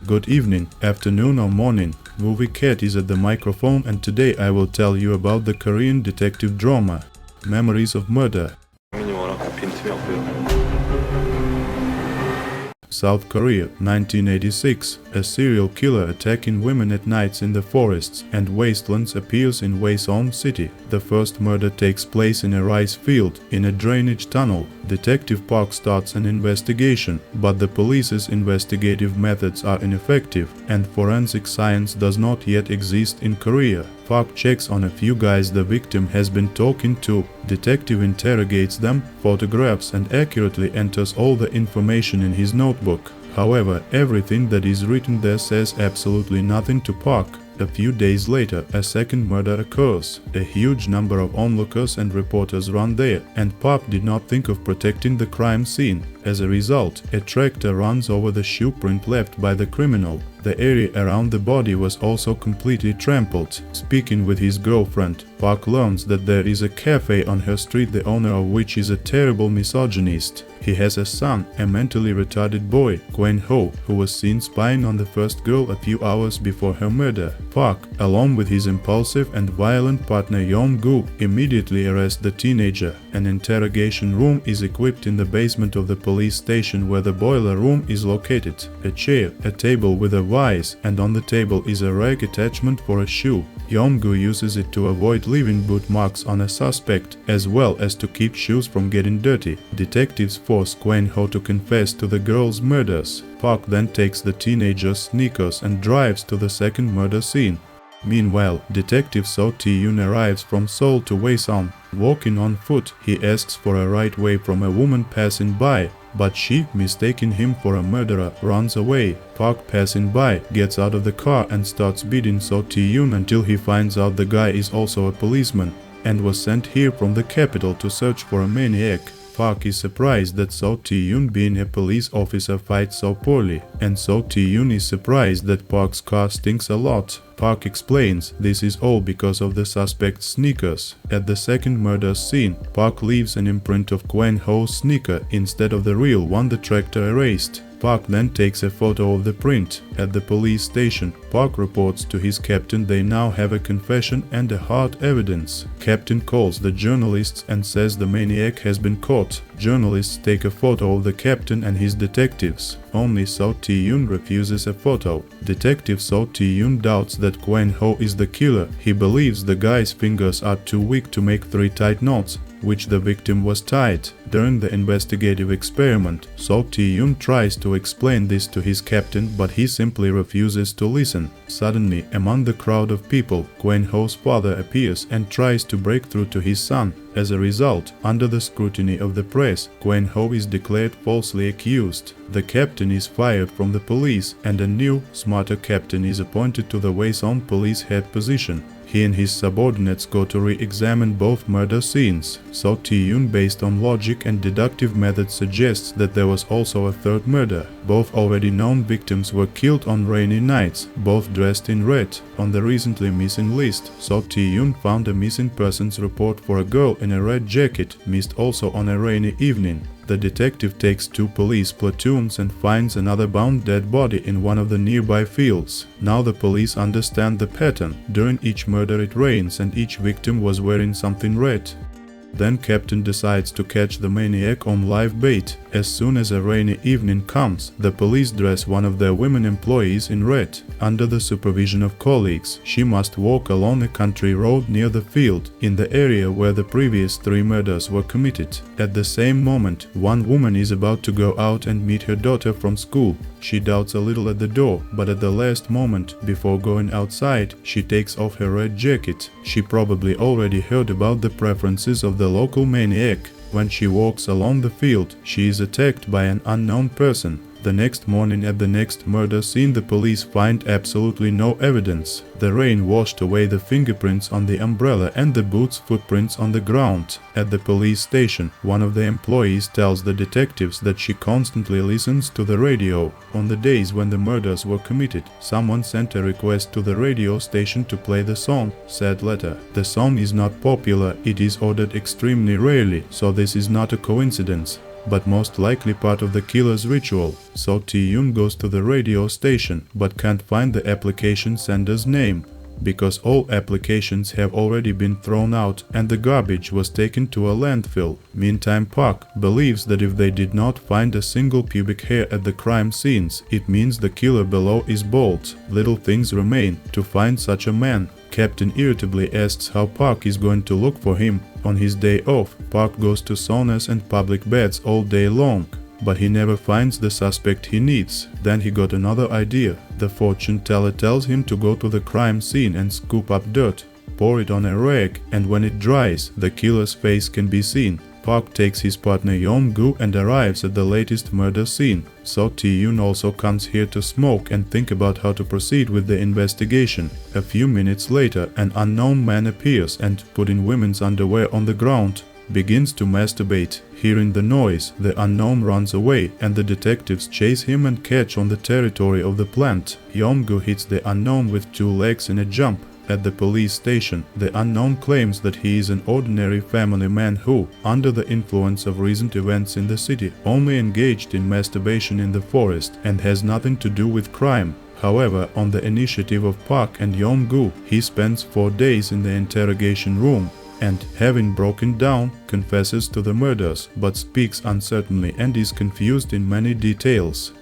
Good evening, afternoon or morning. Movie Cat is at the microphone, and today I will tell you about the Korean detective drama, Memories of Murder. South Korea, 1986. A serial killer attacking women at nights in the forests and wastelands appears in Hwaseong city. The first murder takes place in a rice field, in a drainage tunnel. Detective Park starts an investigation, but the police's investigative methods are ineffective, and forensic science does not yet exist in Korea. Park checks on a few guys the victim has been talking to. Detective interrogates them, photographs and accurately enters all the information in his notebook. However, everything that is written there says absolutely nothing to Park. A few days later, a second murder occurs. A huge number of onlookers and reporters run there, and Park did not think of protecting the crime scene. As a result, a tractor runs over the shoe print left by the criminal. The area around the body was also completely trampled. Speaking with his girlfriend, Park learns that there is a cafe on her street, the owner of which is a terrible misogynist. He has a son, a mentally retarded boy, Kwon-ho, who was seen spying on the first girl a few hours before her murder. Park, along with his impulsive and violent partner Yeong-gu, immediately arrest the teenager. An interrogation room is equipped in the basement of the police station where the boiler room is located. A chair, a table with a vise, and on the table is a rag attachment for a shoe. Yeong-gu uses it to avoid leaving boot marks on a suspect, as well as to keep shoes from getting dirty. Detectives force Kwon-ho to confess to the girl's murders. Park then takes the teenager's sneakers and drives to the second murder scene. Meanwhile, Detective Seo Tae-young arrives from Seoul to Hwaseong. Walking on foot, he asks for a right way from a woman passing by, but she, mistaking him for a murderer, runs away. Park, passing by, gets out of the car and starts beating Seo Tae-young until he finds out the guy is also a policeman and was sent here from the capital to search for a maniac. Park is surprised that Seo Tae-young, being a police officer, fights so poorly, and Seo Tae-young is surprised that Park's car stinks a lot. Park explains this is all because of the suspect's sneakers. At the second murder scene, Park leaves an imprint of Kwon-ho's sneaker instead of the real one the tractor erased. Park then takes a photo of the print. At the police station, Park reports to his captain they now have a confession and a hard evidence. Captain calls the journalists and says the maniac has been caught. Journalists take a photo of the captain and his detectives. Only Seo Tae-young refuses a photo. Detective Seo Tae-young doubts that Kwon-ho is the killer. He believes the guy's fingers are too weak to make 3 tight knots, which the victim was tied. During the investigative experiment, Seo Tae-young tries to explain this to his captain, but he simply refuses to listen. Suddenly, among the crowd of people, Kwon-ho's father appears and tries to break through to his son. As a result, under the scrutiny of the press, Kwon-ho is declared falsely accused. The captain is fired from the police, and a new, smarter captain is appointed to the Hwaseong police head position. He and his subordinates go to re-examine both murder scenes. Seo Tae-young, based on logic and deductive methods, suggests that there was also a third murder. Both already known victims were killed on rainy nights, both dressed in red. On the recently missing list, Seo Tae-young found a missing persons report for a girl in a red jacket, missed also on a rainy evening. The detective takes 2 police platoons and finds another bound dead body in one of the nearby fields. Now the police understand the pattern. During each murder it rains and each victim was wearing something red. Then captain decides to catch the maniac on live bait. As soon as a rainy evening comes, the police dress one of their women employees in red. Under the supervision of colleagues, she must walk along a country road near the field, in the area where the previous 3 murders were committed. At the same moment, one woman is about to go out and meet her daughter from school. She doubts a little at the door, but at the last moment, before going outside, she takes off her red jacket. She probably already heard about the preferences of the local maniac. When she walks along the field, she is attacked by an unknown person. The next morning at the next murder scene, the police find absolutely no evidence. The rain washed away the fingerprints on the umbrella and the boot's footprints on the ground. At the police station, one of the employees tells the detectives that she constantly listens to the radio. On the days when the murders were committed, someone sent a request to the radio station to play the song "Sad Letter." The song is not popular, it is ordered extremely rarely, so this is not a coincidence. but most likely part of the killer's ritual. Seo Tae-young goes to the radio station, but can't find the application sender's name, because all applications have already been thrown out and the garbage was taken to a landfill. Meantime, Park believes that if they did not find a single pubic hair at the crime scenes, it means the killer below is bald. Little things remain to find such a man. Captain irritably asks how Park is going to look for him. On his day off, Park goes to saunas and public baths all day long, but he never finds the suspect he needs. Then he got another idea. The fortune teller tells him to go to the crime scene and scoop up dirt, pour it on a rag, and when it dries, the killer's face can be seen. Park takes his partner Yeong-gu and arrives at the latest murder scene. Seo Tae-young also comes here to smoke and think about how to proceed with the investigation. A few minutes later, an unknown man appears and, putting women's underwear on the ground, begins to masturbate. Hearing the noise, the unknown runs away and the detectives chase him and catch on the territory of the plant. Yeong-gu hits the unknown with 2 legs in a jump. At the police station, the unknown claims that he is an ordinary family man who, under the influence of recent events in the city, only engaged in masturbation in the forest and has nothing to do with crime. However, on the initiative of Park and Yeong-gu, he spends 4 days in the interrogation room and, having broken down, confesses to the murders, but speaks uncertainly and is confused in many details.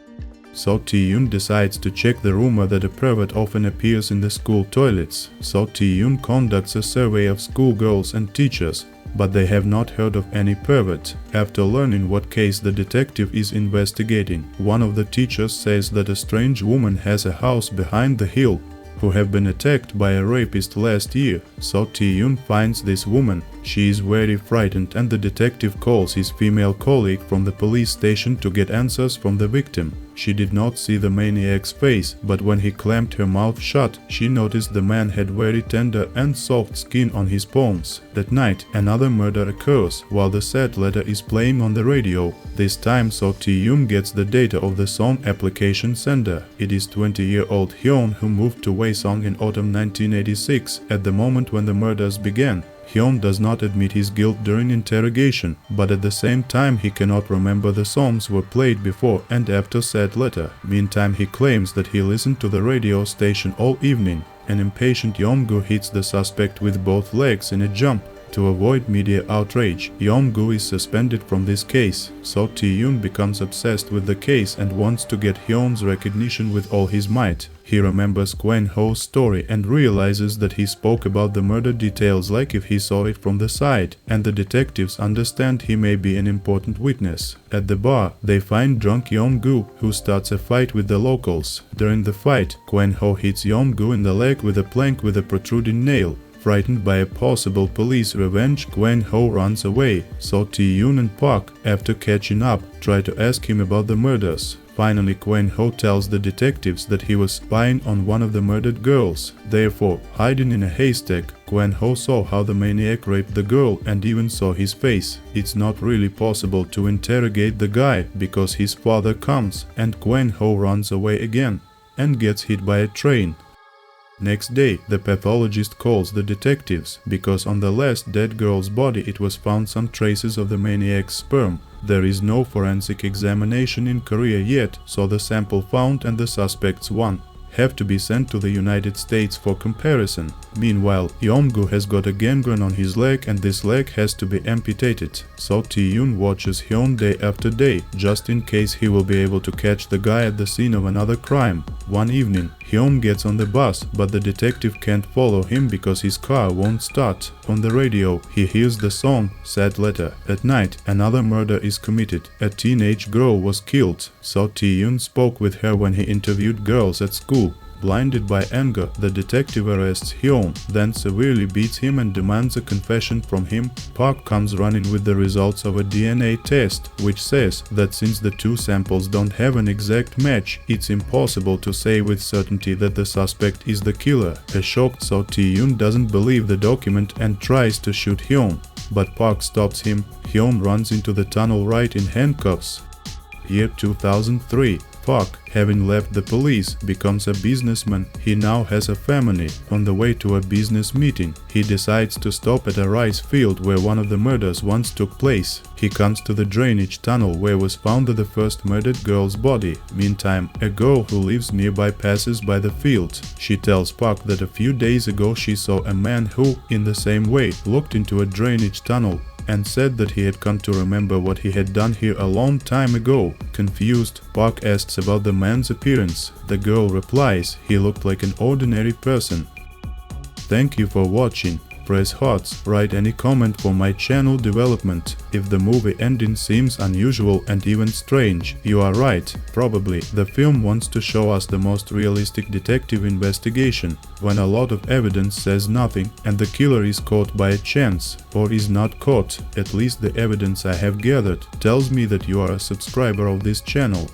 Seo Tae-young decides to check the rumor that a pervert often appears in the school toilets. Seo Tae-young conducts a survey of schoolgirls and teachers, but they have not heard of any pervert. After learning what case the detective is investigating, one of the teachers says that a strange woman has a house behind the hill who have been attacked by a rapist last year. Seo Tae-young finds this woman. She is very frightened and the detective calls his female colleague from the police station to get answers from the victim. She did not see the maniac's face, but when he clamped her mouth shut, she noticed the man had very tender and soft skin on his palms. That night, another murder occurs while the sad letter is playing on the radio. This time, Seo Tae-young gets the data of the song application sender. It is 20-year-old Hyun who moved to Hwaseong in autumn 1986, at the moment when the murders began. Hyun does not admit his guilt during interrogation, but at the same time he cannot remember the songs were played before and after said letter. Meantime, he claims that he listened to the radio station all evening. An impatient Yeong-gu hits the suspect with both legs in a jump. To avoid media outrage, Yeong-gu is suspended from this case. Seo Tae-young becomes obsessed with the case and wants to get Hyun's recognition with all his might. He remembers Kwon-ho's story and realizes that he spoke about the murder details like if he saw it from the side, and the detectives understand he may be an important witness. At the bar, they find drunk Yeong-gu, who starts a fight with the locals. During the fight, Kwon-ho hits Yeong-gu in the leg with a plank with a protruding nail. Frightened by a possible police revenge, Kwon-ho runs away. Seo Tae-young and Park, after catching up, try to ask him about the murders. Finally, Kwon-ho tells the detectives that he was spying on one of the murdered girls. Therefore, hiding in a haystack, Kwon-ho saw how the maniac raped the girl and even saw his face. It's not really possible to interrogate the guy because his father comes, and Kwon-ho runs away again and gets hit by a train. Next day, the pathologist calls the detectives, because on the last dead girl's body it was found some traces of the maniac's sperm. There is no forensic examination in Korea yet, so the sample found and the suspect's one have to be sent to the United States for comparison. Meanwhile, Yeong-gu has got a gangrene on his leg and this leg has to be amputated. Seo Tae-young watches Hyun day after day, just in case he will be able to catch the guy at the scene of another crime. One evening, Hyun gets on the bus, but the detective can't follow him because his car won't start. On the radio, he hears the song Sad Letter. At night, another murder is committed. A teenage girl was killed. Seo Tae-young spoke with her when he interviewed girls at school. Blinded by anger, the detective arrests Hyun, then severely beats him and demands a confession from him. Park comes running with the results of a DNA test, which says that since the two samples don't have an exact match, it's impossible to say with certainty that the suspect is the killer. A shocked Seo Tae-young doesn't believe the document and tries to shoot Hyun, but Park stops him. Hyun runs into the tunnel right in handcuffs. Year 2003. Park, having left the police, becomes a businessman. He now has a family. On the way to a business meeting, he decides to stop at a rice field where one of the murders once took place. He comes to the drainage tunnel where was found the first murdered girl's body. Meantime, a girl who lives nearby passes by the field. She tells Park that a few days ago she saw a man who, in the same way, looked into a drainage tunnel and said that he had come to remember what he had done here a long time ago. Confused, Park asks about the man's appearance. The girl replies he looked like an ordinary person. Thank you for watching. Press hearts, write any comment for my channel development. If the movie ending seems unusual and even strange, you are right. Probably the film wants to show us the most realistic detective investigation, when a lot of evidence says nothing and the killer is caught by a chance, or is not caught. At least the evidence I have gathered tells me that you are a subscriber of this channel.